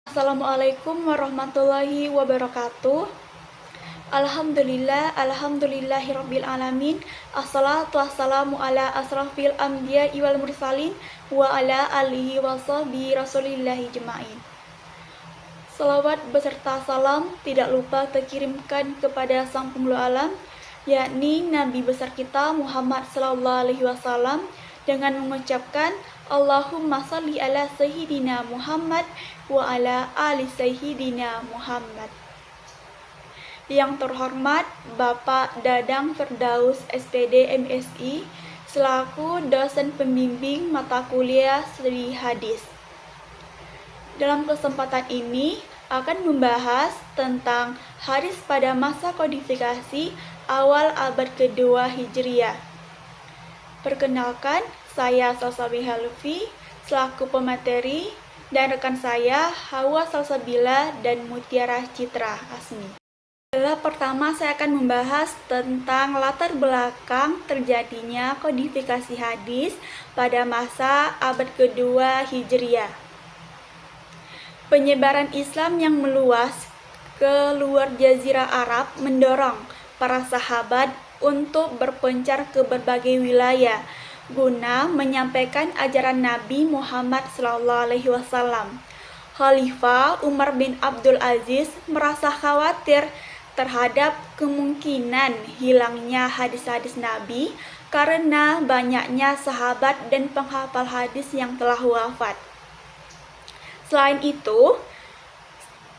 Assalamualaikum warahmatullahi wabarakatuh. Alhamdulillahirabbil alamin. Assalatu wassalamu ala asrafil anbiya'i wal mursalin wa ala alihi wa sahbihi rasulillahi jema'in. Salawat beserta salam tidak lupa terkirimkan kepada sang penghulu alam, yakni Nabi besar kita Muhammad sallallahu alaihi wasallam, dengan mengucapkan Allahumma shalli ala sayyidina Muhammad wa ala ali sayyidina Muhammad. Yang terhormat Bapak Dadang Firdaus SPD MSI selaku dosen pembimbing mata kuliah studi hadis. Dalam kesempatan ini akan membahas tentang hadis pada masa kodifikasi awal abad kedua Hijriah. Perkenalkan, saya Salsabila Lutfi selaku pemateri dan rekan saya Hawa Salsabila dan Mutiara Citra Asmi. Pertama saya akan membahas tentang latar belakang terjadinya kodifikasi hadis pada masa abad kedua Hijriah. Penyebaran Islam yang meluas ke luar Jazirah Arab mendorong para sahabat untuk berpencar ke berbagai wilayah guna menyampaikan ajaran Nabi Muhammad SAW. Khalifah Umar bin Abdul Aziz merasa khawatir terhadap kemungkinan hilangnya hadis-hadis Nabi karena banyaknya sahabat dan penghafal hadis yang telah wafat. Selain itu,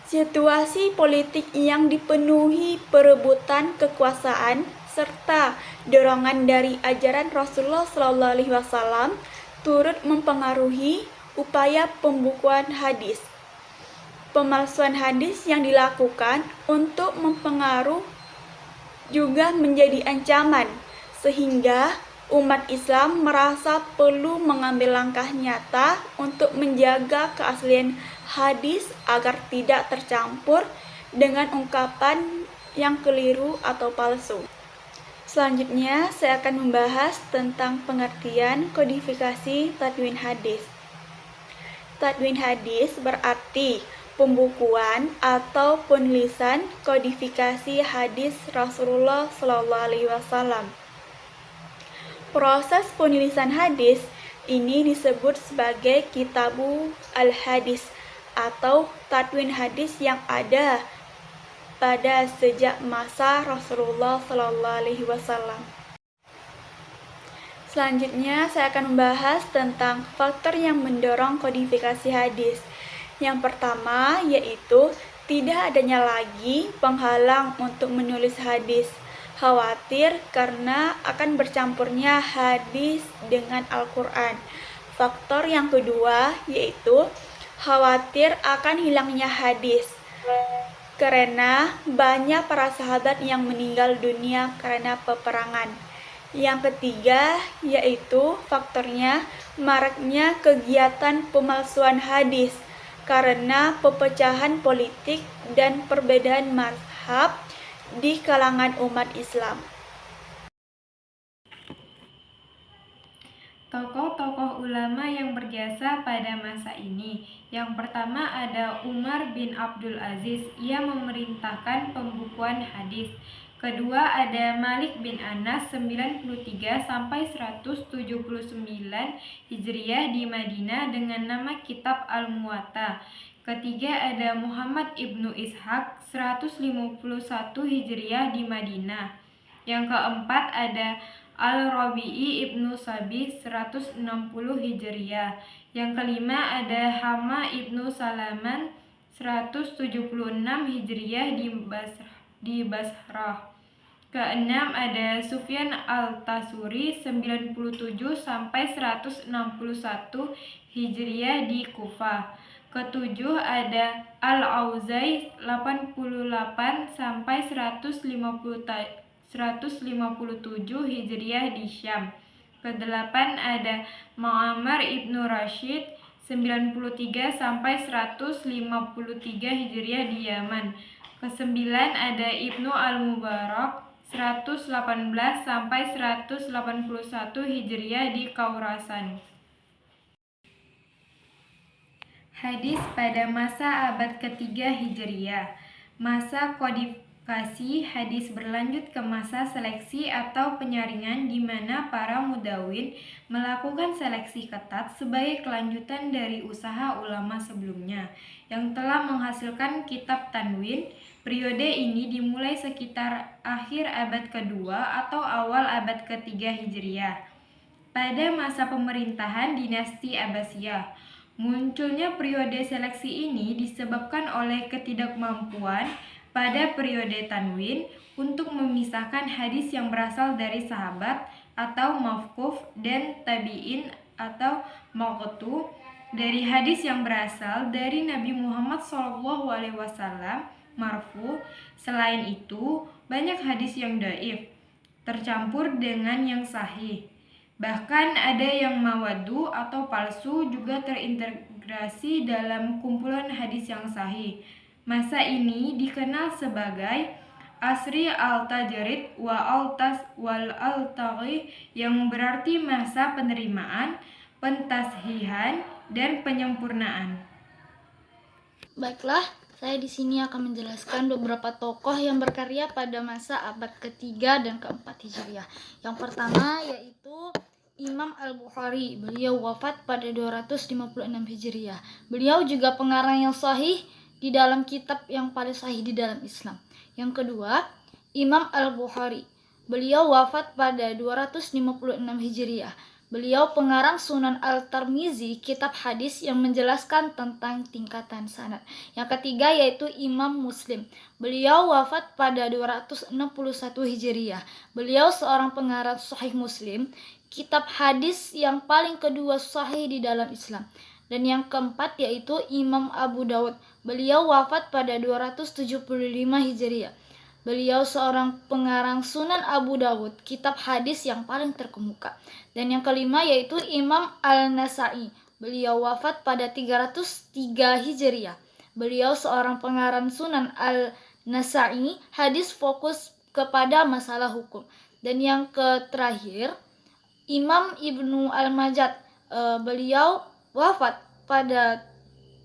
situasi politik yang dipenuhi perebutan kekuasaan serta dorongan dari ajaran Rasulullah SAW turut mempengaruhi upaya pembukuan hadis. Pemalsuan hadis yang dilakukan untuk mempengaruh juga menjadi ancaman, sehingga umat Islam merasa perlu mengambil langkah nyata untuk menjaga keaslian hadis agar tidak tercampur dengan ungkapan yang keliru atau palsu. Selanjutnya, saya akan membahas tentang pengertian kodifikasi tadwin hadis. Tadwin hadis berarti pembukuan atau penulisan kodifikasi hadis Rasulullah SAW. Proses penulisan hadis ini disebut sebagai Kitabu al-Hadis atau tadwin hadis yang ada pada sejak masa Rasulullah SAW. Selanjutnya saya akan membahas tentang faktor yang mendorong kodifikasi hadis. Yang pertama yaitu tidak adanya lagi penghalang untuk menulis hadis. Khawatir karena akan bercampurnya hadis dengan Al-Quran. Faktor yang kedua yaitu khawatir akan hilangnya hadis karena banyak para sahabat yang meninggal dunia karena peperangan. Yang ketiga yaitu faktornya maraknya kegiatan pemalsuan hadis karena pepecahan politik dan perbedaan mazhab di kalangan umat Islam. Tokoh-tokoh ulama yang berjasa pada masa ini. Yang pertama ada Umar bin Abdul Aziz, ia memerintahkan pembukuan hadis. Kedua ada Malik bin Anas 93 sampai 179 Hijriah di Madinah dengan nama Kitab Al-Muwatta. Ketiga ada Muhammad ibnu Ishaq 151 Hijriah di Madinah. Yang keempat ada Al-Rabi'i ibnu Sabi 160 Hijriah. Yang kelima ada Hama ibnu Salaman 176 Hijriah di Basrah. Keenam ada Sufyan al-Tasuri 97 sampai 161 Hijriah di Kufah. Ketujuh ada Al-Auzai 88 sampai 157 Hijriah di Syam. Kedelapan ada Muammar ibnu Rashid 93 sampai 153 Hijriah di Yaman. Kesembilan ada Ibnu al-Mubarak 118 sampai 181 Hijriah di Khurasan. Hadis pada masa abad ketiga Hijriyah. Masa kodifikasi hadis berlanjut ke masa seleksi atau penyaringan di mana para mudawin melakukan seleksi ketat sebagai kelanjutan dari usaha ulama sebelumnya yang telah menghasilkan kitab tanwin. Periode ini dimulai sekitar akhir abad kedua atau awal abad ketiga Hijriyah. Pada masa pemerintahan dinasti Abbasiyah, munculnya periode seleksi ini disebabkan oleh ketidakmampuan pada periode tanwin untuk memisahkan hadis yang berasal dari sahabat atau mauquf dan tabi'in atau maqtu dari hadis yang berasal dari Nabi Muhammad SAW marfu. Selain itu, banyak hadis yang dhaif tercampur dengan yang sahih. Bahkan ada yang mawadu atau palsu juga terintegrasi dalam kumpulan hadis yang sahih. Masa ini dikenal sebagai Asri al-Tajrid wal al-Taghi yang berarti masa penerimaan, pentashihan, dan penyempurnaan. Baiklah, saya di sini akan menjelaskan beberapa tokoh yang berkarya pada masa abad ketiga dan keempat Hijriah. Yang pertama yaitu Imam Al-Bukhari. Beliau wafat pada 256 Hijriah. Beliau juga pengarang yang sahih di dalam kitab yang paling sahih di dalam Islam. Yang kedua, Imam Al-Bukhari. Beliau wafat pada 256 Hijriah. Beliau pengarang Sunan Al-Tirmizi, kitab hadis yang menjelaskan tentang tingkatan sanad. Yang ketiga yaitu Imam Muslim. Beliau wafat pada 261 Hijriah. Beliau seorang pengarang Sahih Muslim, kitab hadis yang paling kedua sahih di dalam Islam. Dan yang keempat yaitu Imam Abu Dawud. Beliau wafat pada 275 Hijriah. Beliau seorang pengarang Sunan Abu Dawud, kitab hadis yang paling terkemuka. Dan yang kelima yaitu Imam Al-Nasa'i. Beliau wafat pada 303 Hijriah. Beliau seorang pengarang Sunan Al-Nasa'i, hadis fokus kepada masalah hukum. Dan yang terakhir, Imam Ibnu Al-Majad. Beliau wafat pada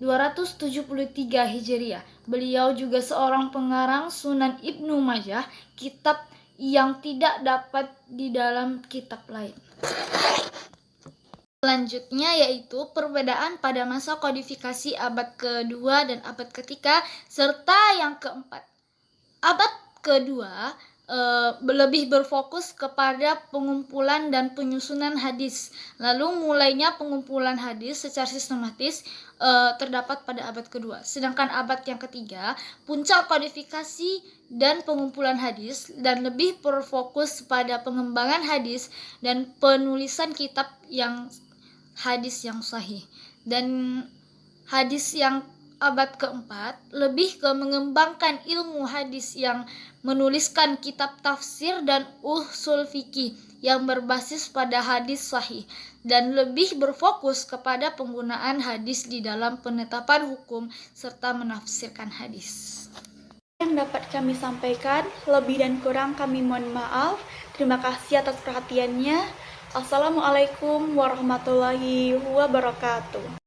273 Hijriah. Beliau juga seorang pengarang Sunan Ibnu Majah, kitab yang tidak dapat di dalam kitab lain. Selanjutnya yaitu perbedaan pada masa kodifikasi abad kedua dan abad ketiga serta yang keempat. Abad kedua lebih berfokus kepada pengumpulan dan penyusunan hadis. Lalu mulainya pengumpulan hadis secara sistematis terdapat pada abad kedua. Sedangkan abad yang ketiga, puncak kodifikasi dan pengumpulan hadis dan lebih berfokus pada pengembangan hadis dan penulisan kitab yang hadis yang sahih. Dan hadis yang abad keempat lebih ke mengembangkan ilmu hadis yang menuliskan kitab tafsir dan usul fikih yang berbasis pada hadis sahih dan lebih berfokus kepada penggunaan hadis di dalam penetapan hukum serta menafsirkan hadis. Yang dapat kami sampaikan, lebih dan kurang kami mohon maaf. Terima kasih atas perhatiannya. Assalamualaikum warahmatullahi wabarakatuh.